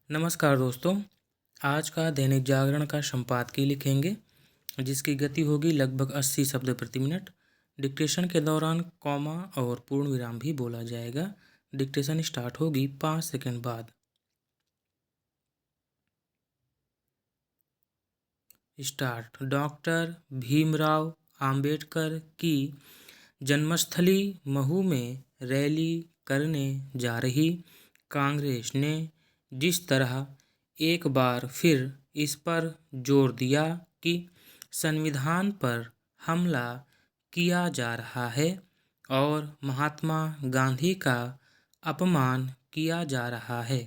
नमस्कार दोस्तों। आज का दैनिक जागरण का संपादकीय लिखेंगे जिसकी गति होगी लगभग 80 शब्द प्रति मिनट। डिक्टेशन के दौरान कॉमा और पूर्ण विराम भी बोला जाएगा। डिक्टेशन स्टार्ट होगी 5 सेकंड बाद। स्टार्ट। डॉक्टर भीमराव अंबेडकर की जन्मस्थली महू में रैली करने जा रही कांग्रेस ने जिस तरह एक बार फिर इस पर जोर दिया कि संविधान पर हमला किया जा रहा है और महात्मा गांधी का अपमान किया जा रहा है,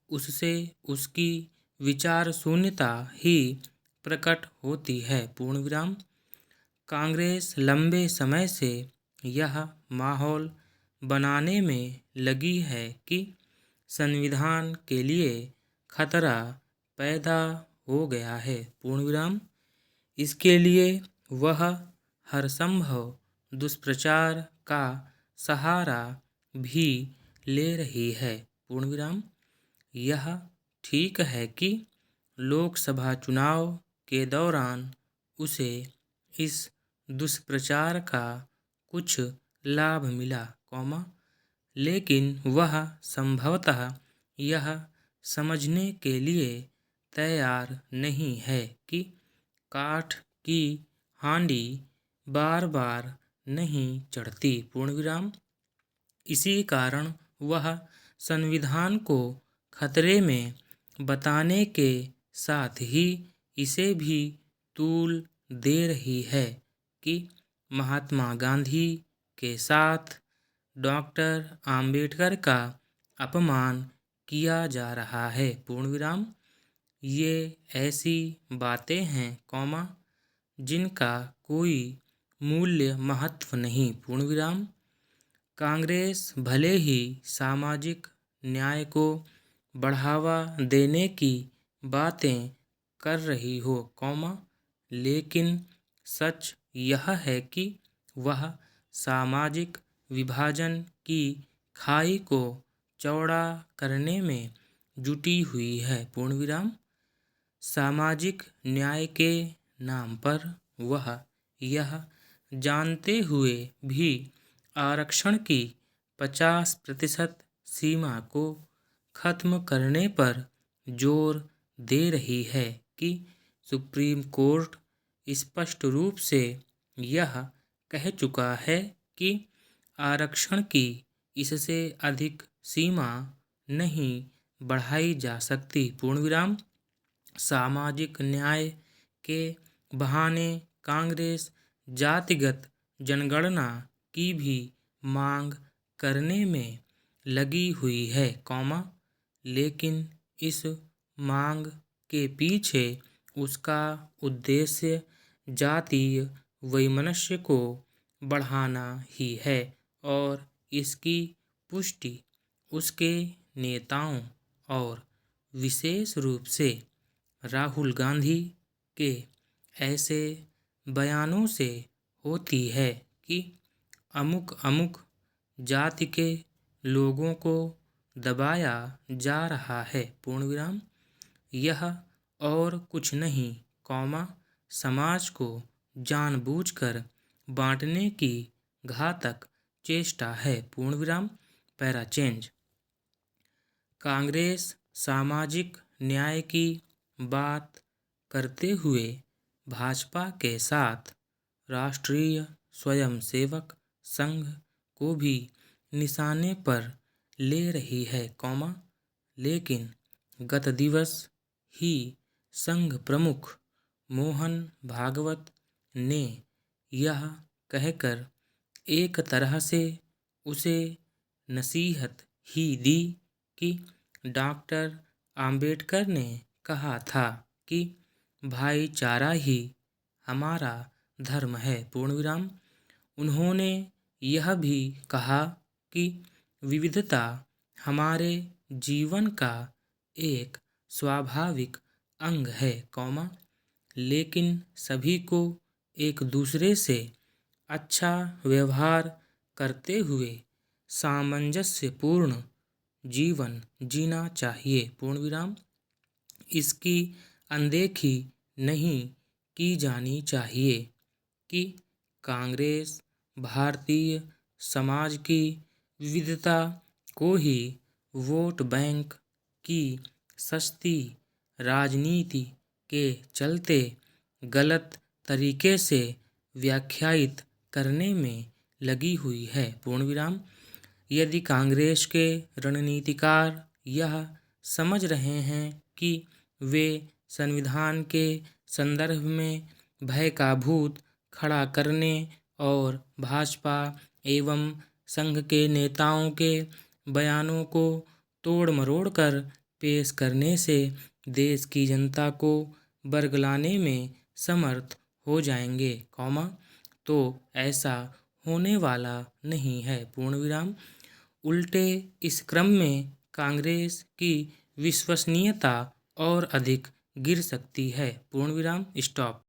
उससे उसकी विचार शून्यता ही प्रकट होती है, पूर्ण विराम। कांग्रेस लंबे समय से यह माहौल बनाने में लगी है कि संविधान के लिए खतरा पैदा हो गया है, पूर्ण विराम। इसके लिए वह हर संभव दुष्प्रचार का सहारा भी ले रही है, पूर्ण विराम। यह ठीक है कि लोकसभा चुनाव के दौरान उसे इस दुष्प्रचार का कुछ लाभ मिला, लेकिन वह संभवतः यह समझने के लिए तैयार नहीं है कि काठ की हांडी बार बार नहीं चढ़ती, पूर्ण विराम। इसी कारण वह संविधान को खतरे में बताने के साथ ही इसे भी तूल दे रही है कि महात्मा गांधी के साथ डॉक्टर अंबेडकर का अपमान किया जा रहा है, पूर्ण विराम। ये ऐसी बातें हैं, जिनका कोई मूल्य महत्व नहीं, पूर्ण विराम। कांग्रेस भले ही सामाजिक न्याय को बढ़ावा देने की बातें कर रही हो, लेकिन सच यह है कि वह सामाजिक विभाजन की खाई को चौड़ा करने में जुटी हुई है, पूर्ण विराम। सामाजिक न्याय के नाम पर वह यह जानते हुए भी आरक्षण की 50% सीमा को खत्म करने पर जोर दे रही है कि सुप्रीम कोर्ट स्पष्ट रूप से यह कह चुका है कि आरक्षण की इससे अधिक सीमा नहीं बढ़ाई जा सकती, पूर्ण विराम। सामाजिक न्याय के बहाने कांग्रेस जातिगत जनगणना की भी मांग करने में लगी हुई है, लेकिन इस मांग के पीछे उसका उद्देश्य जातीय वैमनस्य को बढ़ाना ही है और इसकी पुष्टि उसके नेताओं और विशेष रूप से राहुल गांधी के ऐसे बयानों से होती है कि अमुक अमुक जाति के लोगों को दबाया जा रहा है, पूर्ण विराम। यह और कुछ नहीं, समाज को जानबूझकर बांटने की घातक चेष्टा है, पूर्ण विराम। Para change. कांग्रेस सामाजिक न्याय की बात करते हुए भाजपा के साथ राष्ट्रीय स्वयंसेवक संघ को भी निशाने पर ले रही है, लेकिन गत दिवस ही संघ प्रमुख मोहन भागवत ने यह कहकर एक तरह से उसे नसीहत ही दी कि डॉक्टर अंबेडकर ने कहा था कि भाईचारा ही हमारा धर्म है, पूर्ण विराम। उन्होंने यह भी कहा कि विविधता हमारे जीवन का एक स्वाभाविक अंग है, लेकिन सभी को एक दूसरे से अच्छा व्यवहार करते हुए सामंजस्यपूर्ण जीवन जीना चाहिए, पूर्ण विराम। इसकी अनदेखी नहीं की जानी चाहिए कि कांग्रेस भारतीय समाज की विविधता को ही वोट बैंक की सस्ती राजनीति के चलते गलत तरीके से व्याख्यायित करने में लगी हुई है, पूर्ण विराम। यदि कांग्रेस के रणनीतिकार यह समझ रहे हैं कि वे संविधान के संदर्भ में भय का भूत खड़ा करने और भाजपा एवं संघ के नेताओं के बयानों को तोड़ मरोड़ कर पेश करने से देश की जनता को बरगलाने में समर्थ हो जाएंगे, तो ऐसा होने वाला नहीं है, पूर्ण विराम। उल्टे इस क्रम में कांग्रेस की विश्वसनीयता और अधिक गिर सकती है, पूर्ण विराम। स्टॉप।